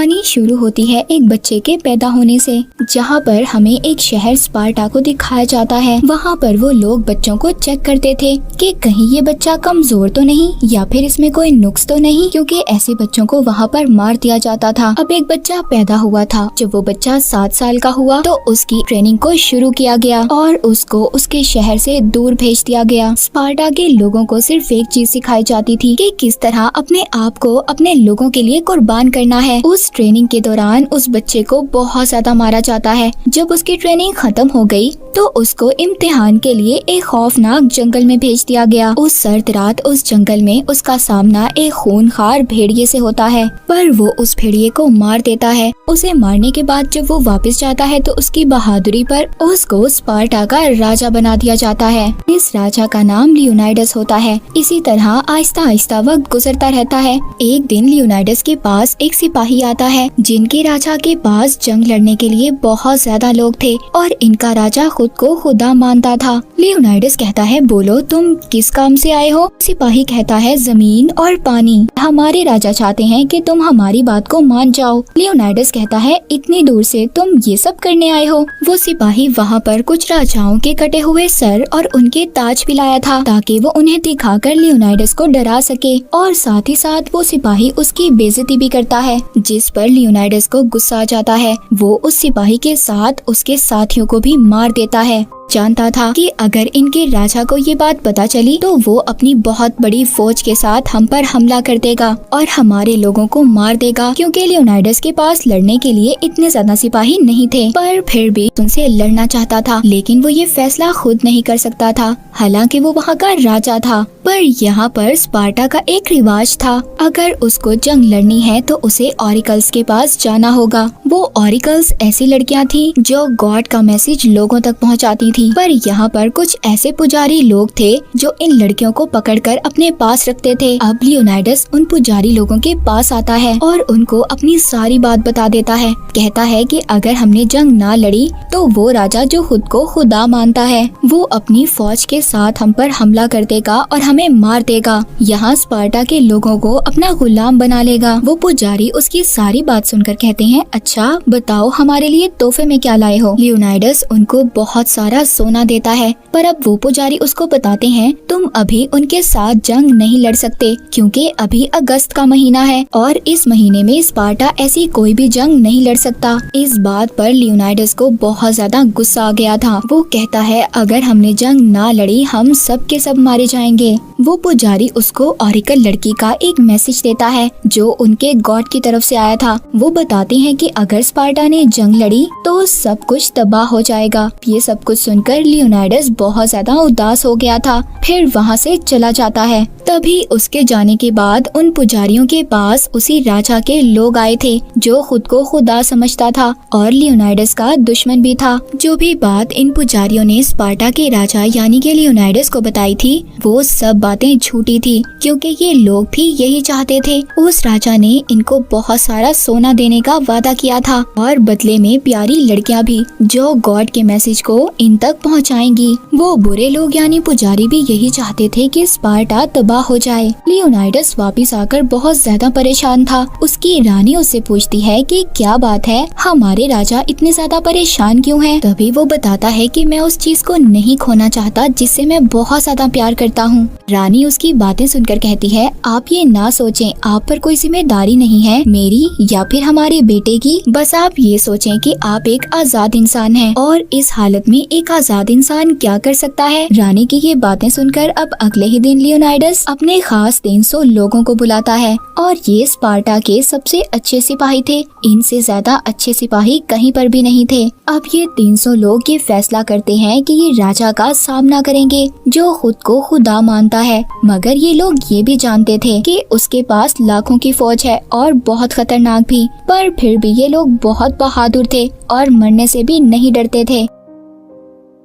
कहानी शुरू होती है एक बच्चे के पैदा होने से, जहाँ पर हमें एक शहर स्पार्टा को दिखाया जाता है। वहाँ पर वो लोग बच्चों को चेक करते थे कि कहीं ये बच्चा कमजोर तो नहीं या फिर इसमें कोई नुक्स तो नहीं, क्योंकि ऐसे बच्चों को वहाँ पर मार दिया जाता था। अब एक बच्चा पैदा हुआ था। जब वो बच्चा 7 साल का हुआ तो उसकी ट्रेनिंग को शुरू किया गया और उसको उसके शहर से दूर भेज दिया गया। स्पार्टा के लोगों को सिर्फ एक चीज सिखाई जाती थी कि किस तरह अपने आप को अपने लोगों के लिए कुर्बान करना है। उस ट्रेनिंग के दौरान उस बच्चे को बहुत ज्यादा मारा जाता है। जब उसकी ट्रेनिंग खत्म हो गई तो उसको इम्तिहान के लिए एक खौफनाक जंगल में भेज दिया गया। उस सर्द रात उस जंगल में उसका सामना एक खूनखार भेड़िए से होता है, पर वो उस भेड़िए को मार देता है। उसे मारने के बाद जब वो वापस जाता है तो उसकी बहादुरी पर उसको स्पार्टा का राजा बना दिया जाता है। इस राजा का नाम लियोनाइडस होता है। इसी तरह आहिस्ता आहिस्ता वक्त गुजरता रहता है। एक दिन लियोनाइडस के पास एक सिपाही आता है, जिनके राजा के पास जंग लड़ने के लिए बहुत ज्यादा लोग थे और इनका राजा खुद को खुदा मानता था। लियोनाइडस कहता है, बोलो तुम किस काम से आए हो? सिपाही कहता है, जमीन और पानी। हमारे राजा चाहते हैं कि तुम हमारी बात को मान जाओ। लियोनाइडस कहता है, इतनी दूर से तुम ये सब करने आए हो? वो सिपाही वहाँ पर कुछ राजाओं के कटे हुए सर और उनके ताज भी लाया था ताकि वो उन्हें दिखाकर लियोनाइडस को डरा सके, और साथ ही साथ वो सिपाही उसकी बेइज्जती भी करता है, जिस पर लियोनाइडस को गुस्सा आ जाता है। वो उस सिपाही के साथ उसके साथियों को भी मार देता है। जानता था कि अगर इनके राजा को ये बात पता चली तो वो अपनी बहुत बड़ी फौज के साथ हम पर हमला कर देगा और हमारे लोगों को मार देगा, क्योंकि लियोनाइडस के पास लड़ने के लिए इतने ज्यादा सिपाही नहीं थे। पर फिर भी उनसे लड़ना चाहता था, लेकिन वो ये फैसला खुद नहीं कर सकता था, हालांकि वो वहाँ का राजा था। पर यहाँ पर स्पार्टा का एक रिवाज था, अगर उसको जंग लड़नी है तो उसे ऑरिकल्स के पास जाना होगा। वो ऑरिकल्स ऐसी लड़कियाँ थी जो गॉड का मैसेज लोगों तक पहुँचाती थी। पर यहाँ पर कुछ ऐसे पुजारी लोग थे जो इन लड़कियों को पकड़कर अपने पास रखते थे। अब लियोनाइडस उन पुजारी लोगों के पास आता है और उनको अपनी सारी बात बता देता है। कहता है कि अगर हमने जंग ना लड़ी तो वो राजा जो खुद को खुदा मानता है, वो अपनी फौज के साथ हम पर हमला कर देगा और हमें मार देगा। यहाँ स्पार्टा के लोगों को अपना गुलाम बना लेगा। वो पुजारी उसकी सारी बात सुनकर कहते हैं, अच्छा बताओ हमारे लिए तोहफे में क्या लाए हो? लियोनाइडस उनको बहुत सारा सोना देता है, पर अब वो पुजारी उसको बताते हैं, तुम अभी उनके साथ जंग नहीं लड़ सकते क्योंकि अभी अगस्त का महीना है और इस महीने में स्पार्टा ऐसी कोई भी जंग नहीं लड़ सकता। इस बात पर लियोनाइडस को बहुत ज्यादा गुस्सा आ गया था। वो कहता है, अगर हमने जंग ना लड़ी हम सब के सब मारे जाएंगे। वो पुजारी उसको ऑरिकल लड़की का एक मैसेज देता है जो उनके गॉड की तरफ से आया था। वो बताते हैं कि अगर स्पार्टा ने जंग लड़ी तो सब कुछ तबाह हो जाएगा। ये सब कुछ सुनकर लियोनाइडस बहुत ज्यादा उदास हो गया था, फिर वहाँ से चला जाता है। तभी उसके जाने के बाद उन पुजारियों के पास उसी राजा के लोग आए थे जो खुद को खुदा समझता था और लियोनाइडस का दुश्मन भी था। जो भी बात इन पुजारियों ने स्पार्टा के राजा यानी कि लियोनाइडस को बताई थी वो सब बातें झूठी थी, क्योंकि ये लोग भी यही चाहते थे। उस राजा ने इनको बहुत सारा सोना देने का वादा किया था और बदले में प्यारी लड़कियां भी जो गॉड के मैसेज को इन तक पहुंचाएंगी। वो बुरे लोग यानी पुजारी भी यही चाहते थे कि स्पार्टा तबाह हो जाए। लियोनाइडस वापस आकर बहुत ज्यादा परेशान था। उसकी रानी उससे पूछती है कि क्या बात है, हमारे राजा इतने ज्यादा परेशान क्यों हैं? तभी वो बताता है कि मैं उस चीज को नहीं खोना चाहता जिससे मैं बहुत ज्यादा प्यार करता हूँ। रानी उसकी बातें सुनकर कहती है, आप ये ना सोचें, आप पर कोई जिम्मेदारी नहीं है मेरी या फिर हमारे बेटे की। बस आप ये सोचें कि आप एक आजाद इंसान हैं और इस हालत में एक आजाद इंसान क्या कर सकता है। रानी की ये बातें सुनकर अब अगले ही दिन लियोनाइडस अपने खास 300 लोगों को बुलाता है और ये स्पार्टा के सबसे अच्छे सिपाही थे। इनसे ज्यादा अच्छे सिपाही कहीं पर भी नहीं थे। अब ये 300 लोग ये फैसला करते हैं कि ये राजा का सामना करेंगे जो खुद को खुदा मानता है, मगर ये लोग ये भी जानते थे कि उसके पास लाखों की फौज है और बहुत खतरनाक भी। पर फिर भी ये लोग बहुत बहादुर थे और मरने से भी नहीं डरते थे।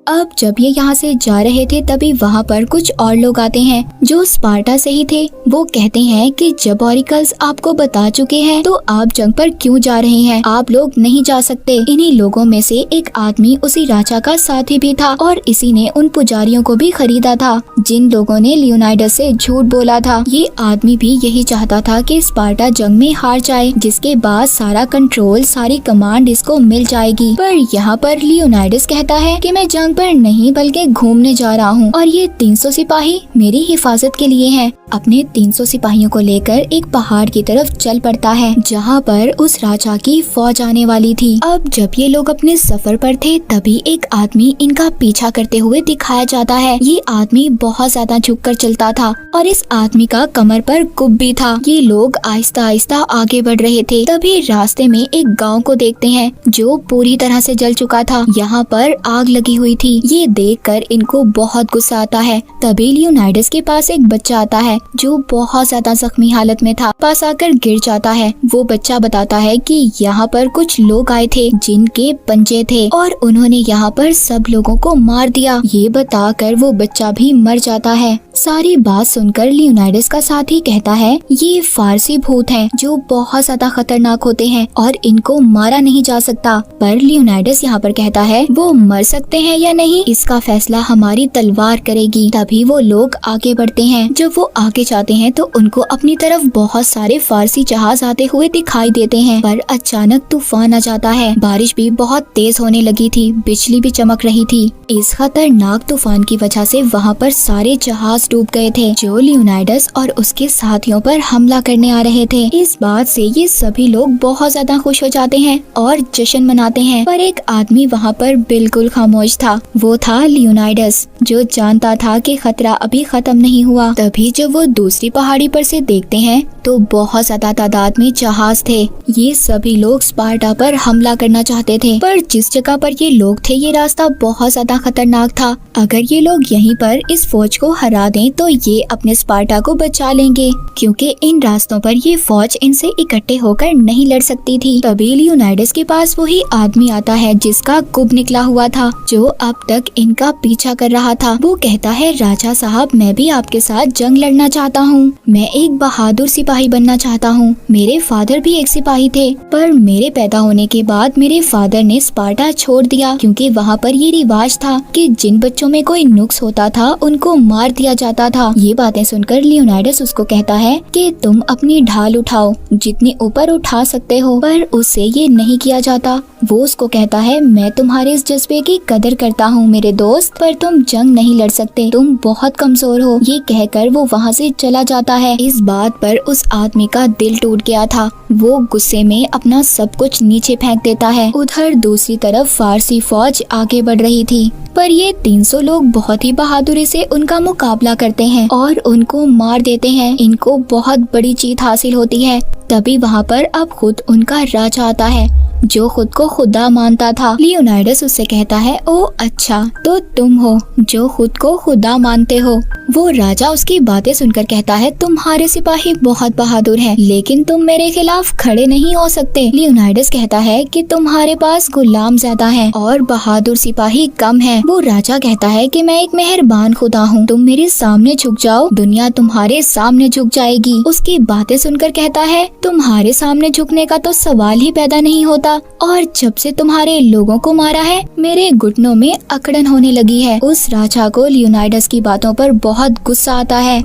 अब जब ये यहाँ से जा रहे थे तभी वहाँ पर कुछ और लोग आते हैं जो स्पार्टा से ही थे। वो कहते हैं कि जब ऑरिकल्स आपको बता चुके हैं तो आप जंग पर क्यों जा रहे हैं, आप लोग नहीं जा सकते। इन्हीं लोगों में से एक आदमी उसी राजा का साथी भी था और इसी ने उन पुजारियों को भी खरीदा था जिन लोगों ने लियोनाइडस से झूठ बोला था। ये आदमी भी यही चाहता था कि स्पार्टा जंग में हार जाए, जिसके बाद सारा कंट्रोल, सारी कमांड इसको मिल जाएगी। पर यहाँ पर लियोनाइडस कहता है कि मैं जंग पर नहीं बल्कि घूमने जा रहा हूँ और ये 300 सिपाही मेरी हिफाजत के लिए हैं। अपने 300 सिपाहियों को लेकर एक पहाड़ की तरफ चल पड़ता है जहाँ पर उस राजा की फौज आने वाली थी। अब जब ये लोग अपने सफर पर थे तभी एक आदमी इनका पीछा करते हुए दिखाया जाता है। ये आदमी बहुत ज्यादा झुककर चलता था और इस आदमी का कमर पर कुब भी था। ये लोग आहिस्ता आहिस्ता आगे बढ़ रहे थे। तभी रास्ते में एक गांव को देखते हैं जो पूरी तरह से जल चुका था। यहाँ पर आग लगी हुई थी। ये देखकर इनको बहुत गुस्सा आता है। तभी लियोनाइडस के पास एक बच्चा आता है जो बहुत ज्यादा जख्मी हालत में था। पास आकर गिर जाता है। वो बच्चा बताता है कि यहाँ पर कुछ लोग आए थे जिनके पंजे थे और उन्होंने यहाँ पर सब लोगों को मार दिया। ये बताकर वो बच्चा भी मर जाता है। सारी बात सुनकर लियोनाइडस का साथी कहता है ये फारसी भूत हैं जो बहुत ज्यादा खतरनाक होते हैं और इनको मारा नहीं जा सकता। पर लियोनाइडस यहाँ पर कहता है वो मर सकते हैं या नहीं इसका फैसला हमारी तलवार करेगी। तभी वो लोग आगे बढ़ते हैं। जब वो आगे जाते हैं तो उनको अपनी तरफ बहुत सारे फारसी जहाज आते हुए दिखाई देते हैं। पर अचानक तूफान आ जाता है। बारिश भी बहुत तेज होने लगी थी, बिजली भी चमक रही थी। इस खतरनाक तूफान की वजह से वहाँ पर सारे जहाज डूब गए थे जो लियोनाइडस और उसके साथियों पर हमला करने आ रहे थे। इस बात से ये सभी लोग बहुत ज्यादा खुश हो जाते हैं और जश्न मनाते हैं। पर एक आदमी वहाँ पर बिल्कुल खामोश था। वो था लियोनाइडस जो जानता था कि खतरा अभी खत्म नहीं हुआ। तभी जब वो दूसरी पहाड़ी पर से देखते हैं तो बहुत ज्यादा तादाद में जहाज थे। ये सभी लोग स्पार्टा पर हमला करना चाहते थे। पर जिस जगह पर ये लोग थे ये रास्ता बहुत ज्यादा खतरनाक था। अगर ये लोग यहीं पर इस फौज को हरा दें तो ये अपने स्पार्टा को बचा लेंगे, क्योंकि इन रास्तों पर ये फौज इनसे इकट्ठे होकर नहीं लड़ सकती थी। तभी लियोनाइडस के पास वही आदमी आता है जिसका कुब निकला हुआ था, जो अब तक इनका पीछा कर रहा था। वो कहता है राजा साहब, मैं भी आपके साथ जंग लड़ना चाहता हूँ। मैं एक बहादुर सिपाही बनना चाहता हूँ। मेरे फादर भी एक सिपाही थे, पर मेरे पैदा होने के बाद मेरे फादर ने स्पार्टा छोड़ दिया, क्योंकि वहाँ पर ये रिवाज था कि जिन बच्चों में कोई नुक्स होता था उनको मार दिया जाता था। ये बातें सुनकर लियोनाइडस उसको कहता है कि तुम अपनी ढाल उठाओ, जितनी ऊपर उठा सकते हो। पर उससे ये नहीं किया जाता। वो उसको कहता है मैं तुम्हारे इस जज्बे की कदर करता हूँ मेरे दोस्त, पर तुम जंग नहीं लड़ सकते, तुम बहुत कमजोर हो। ये कहकर वो वहाँ से चला जाता है। इस बात पर उस आदमी का दिल टूट गया था। वो गुस्से में अपना सब कुछ नीचे फेंक देता है। उधर दूसरी तरफ फारसी फौज आगे बढ़ रही थी, पर ये 300 लोग बहुत ही बहादुरी से उनका मुकाबला करते हैं और उनको मार देते हैं। इनको बहुत बड़ी जीत हासिल होती है। तभी वहाँ पर अब खुद उनका राजा आता है जो खुद को खुदा मानता था। लियोनाइडस उससे कहता है ओ अच्छा, तो तुम हो जो खुद को खुदा मानते हो। वो राजा उसकी बातें सुनकर कहता है तुम्हारे सिपाही बहुत बहादुर हैं, लेकिन तुम मेरे खिलाफ खड़े नहीं हो सकते। लियोनाइडस कहता है कि तुम्हारे पास गुलाम ज्यादा हैं और बहादुर सिपाही कम हैं। वो राजा कहता है कि मैं एक मेहरबान खुदा हूँ, तुम मेरे सामने झुक जाओ, दुनिया तुम्हारे सामने झुक जाएगी। उसकी बातें सुनकर कहता है तुम्हारे सामने झुकने का तो सवाल ही पैदा नहीं होता, और जब से तुम्हारे लोगों को मारा है मेरे घुटनों में अकड़न होने लगी है। उस राजा को लियोनाइडस की बातों पर बहुत गुस्सा आता है।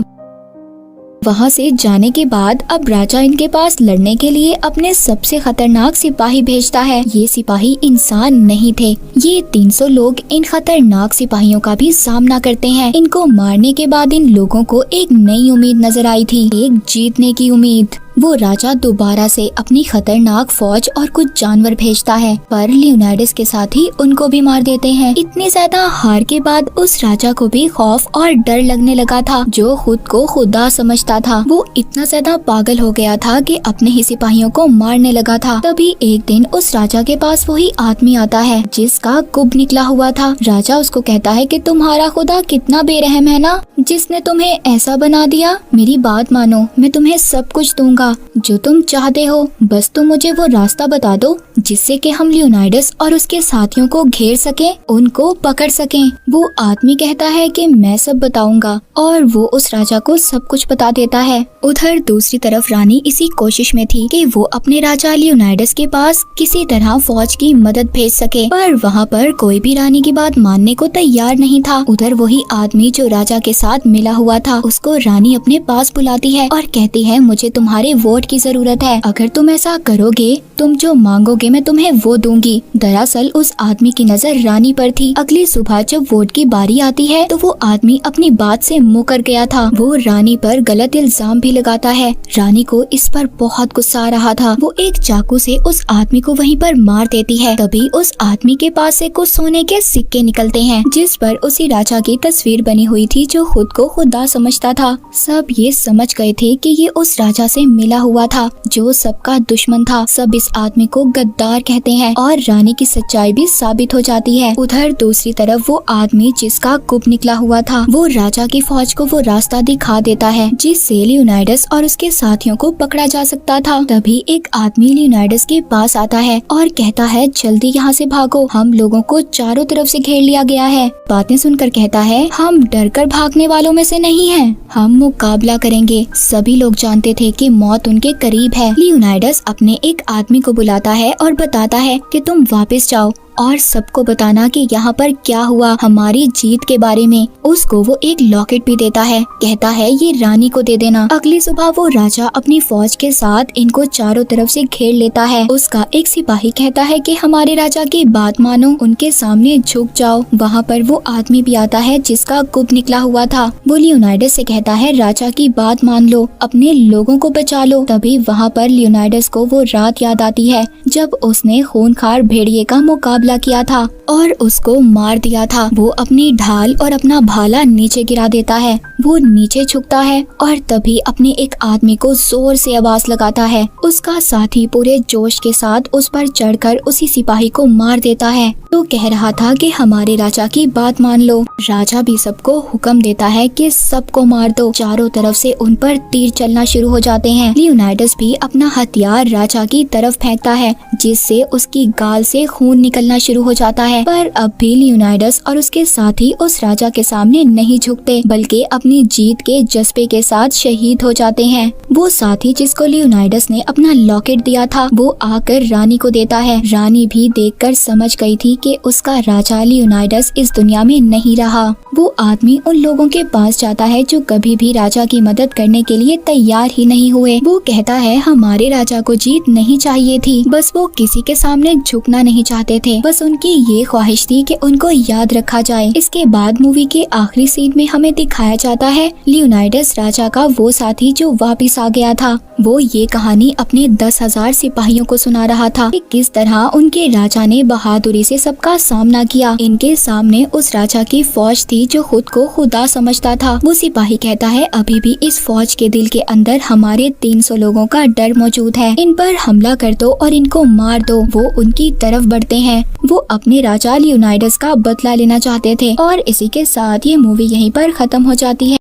वहाँ से जाने के बाद अब राजा इनके पास लड़ने के लिए अपने सबसे खतरनाक सिपाही भेजता है। ये सिपाही इंसान नहीं थे। ये 300 लोग इन खतरनाक सिपाहियों का भी सामना करते हैं। इनको मारने के बाद इन लोगों को एक नई उम्मीद नजर आई थी, एक जीतने की उम्मीद। वो राजा दोबारा से अपनी खतरनाक फौज और कुछ जानवर भेजता है, पर लियोनाइडस के साथ ही उनको भी मार देते हैं। इतनी ज्यादा हार के बाद उस राजा को भी खौफ और डर लगने लगा था। जो खुद को खुदा समझता था वो इतना ज्यादा पागल हो गया था कि अपने ही सिपाहियों को मारने लगा था। तभी एक दिन उस राजा के पास वही आदमी आता है जिसका कुब निकला हुआ था। राजा उसको कहता है कि तुम्हारा खुदा कितना बेरहम है ना, जिसने तुम्हें ऐसा बना दिया। मेरी बात मानो, मैं तुम्हें सब कुछ दूंगा, दूंगा जो तुम चाहते हो, बस तुम मुझे वो रास्ता बता दो जिससे कि हम लियोनाइडस और उसके साथियों को घेर सकें, उनको पकड़ सकें। वो आदमी कहता है कि मैं सब बताऊंगा और वो उस राजा को सब कुछ बता देता है। उधर दूसरी तरफ रानी इसी कोशिश में थी कि वो अपने राजा लियोनाइडस के पास किसी तरह फौज की मदद भेज सके, पर वहाँ पर कोई भी रानी की बात मानने को तैयार नहीं था। उधर वही आदमी जो राजा के साथ मिला हुआ था, उसको रानी अपने पास बुलाती है और कहती है मुझे तुम्हारे वोट की जरूरत है, अगर तुम ऐसा करोगे, तुम जो मांगोगे मैं तुम्हें वो दूंगी। दरअसल उस आदमी की नजर रानी पर थी। अगली सुबह जब वोट की बारी आती है तो वो आदमी अपनी बात से मुकर गया था। वो रानी पर गलत इल्जाम भी लगाता है। रानी को इस पर बहुत गुस्सा आ रहा था। वो एक चाकू से उस आदमी को वहीं पर मार देती है। तभी उस आदमी के पास से कुछ सोने के सिक्के निकलते हैं जिस पर उसी राजा की तस्वीर बनी हुई थी जो खुद को खुदा समझता था। सब ये समझ गए थे कि ये उस राजा से मिला हुआ था जो सबका दुश्मन था। सब इस आदमी को गद्दार कहते हैं और रानी की सच्चाई भी साबित हो जाती है। उधर दूसरी तरफ वो आदमी जिसका गुप्त निकला हुआ था, वो राजा की फौज को वो रास्ता दिखा देता है जिससे लियोनाइडस और उसके साथियों को पकड़ा जा सकता था। तभी एक आदमी लियोनाइडस के पास आता है और कहता है जल्दी यहाँ से भागो, हम लोगों को चारों तरफ से घेर लिया गया है। बातें सुनकर कहता है हम डरकर भागने वालों में से नहीं हैं, हम मुकाबला करेंगे। सभी लोग जानते थे कि मौत उनके करीब है। लियोनाइडस अपने एक आदमी को बुलाता है और बताता है कि तुम वापस जाओ और सबको बताना कि यहाँ पर क्या हुआ हमारी जीत के बारे में। उसको वो एक लॉकेट भी देता है, कहता है ये रानी को दे देना। अगली सुबह वो राजा अपनी फौज के साथ इनको चारों तरफ से घेर लेता है। उसका एक सिपाही कहता है कि हमारे राजा की बात मानो, उनके सामने झुक जाओ। वहाँ पर वो आदमी भी आता है जिसका गुप्त निकला हुआ था। वो लियोनाइडस से कहता है राजा की बात मान लो, अपने लोगों को बचा लो। तभी वहाँ पर लियोनाइडस को वो रात याद आती है जब उसने खूंखार भेड़िए का मुकाबला किया था और उसको मार दिया था। वो अपनी ढाल और अपना भाला नीचे गिरा देता है। वो नीचे झुकता है और तभी अपने एक आदमी को जोर से आवाज लगाता है। उसका साथी पूरे जोश के साथ उस पर चढ़कर उसी सिपाही को मार देता है। तो कह रहा था कि हमारे राजा की बात मान लो। राजा भी सबको हुक्म देता है कि सबको मार दो। चारों तरफ से उन पर तीर चलना शुरू हो जाते हैं। लियोनाइडस भी अपना हथियार राजा की तरफ फेंकता है जिससे उसकी गाल से खून निकलना शुरू हो जाता है। पर अब भी लियोनाइडस और उसके साथी उस राजा के सामने नहीं झुकते बल्कि अपनी जीत के जज्बे के साथ शहीद हो जाते हैं। वो साथी जिसको लियोनाइडस ने अपना लॉकेट दिया था वो आकर रानी को देता है। रानी भी देखकर समझ गई थी कि उसका राजा लियोनाइडस इस दुनिया में नहीं रहा। वो आदमी उन लोगों के पास जाता है जो कभी भी राजा की मदद करने के लिए तैयार ही नहीं हुए। वो कहता है हमारे राजा को जीत नहीं चाहिए थी, बस वो किसी के सामने झुकना नहीं चाहते थे। बस उनकी ये ख्वाहिश थी कि उनको याद रखा जाए। इसके बाद मूवी के आखिरी सीन में हमें दिखाया जाता है लियोनाइडस राजा का वो साथी जो वापस आ गया था। वो ये कहानी अपने 10,000 सिपाहियों को सुना रहा था कि किस तरह उनके राजा ने बहादुरी से सबका सामना किया। इनके सामने उस राजा की फौज थी जो खुद को खुदा समझता था। वो सिपाही कहता है अभी भी इस फौज के दिल के अंदर हमारे 300 लोगों का डर मौजूद है, इन पर हमला कर दो और इनको मार दो। वो उनकी तरफ बढ़ते हैं। वो अपने राजा लियोनाइडस का बदला लेना चाहते थे और इसी के साथ ये मूवी यहीं पर खत्म हो जाती है।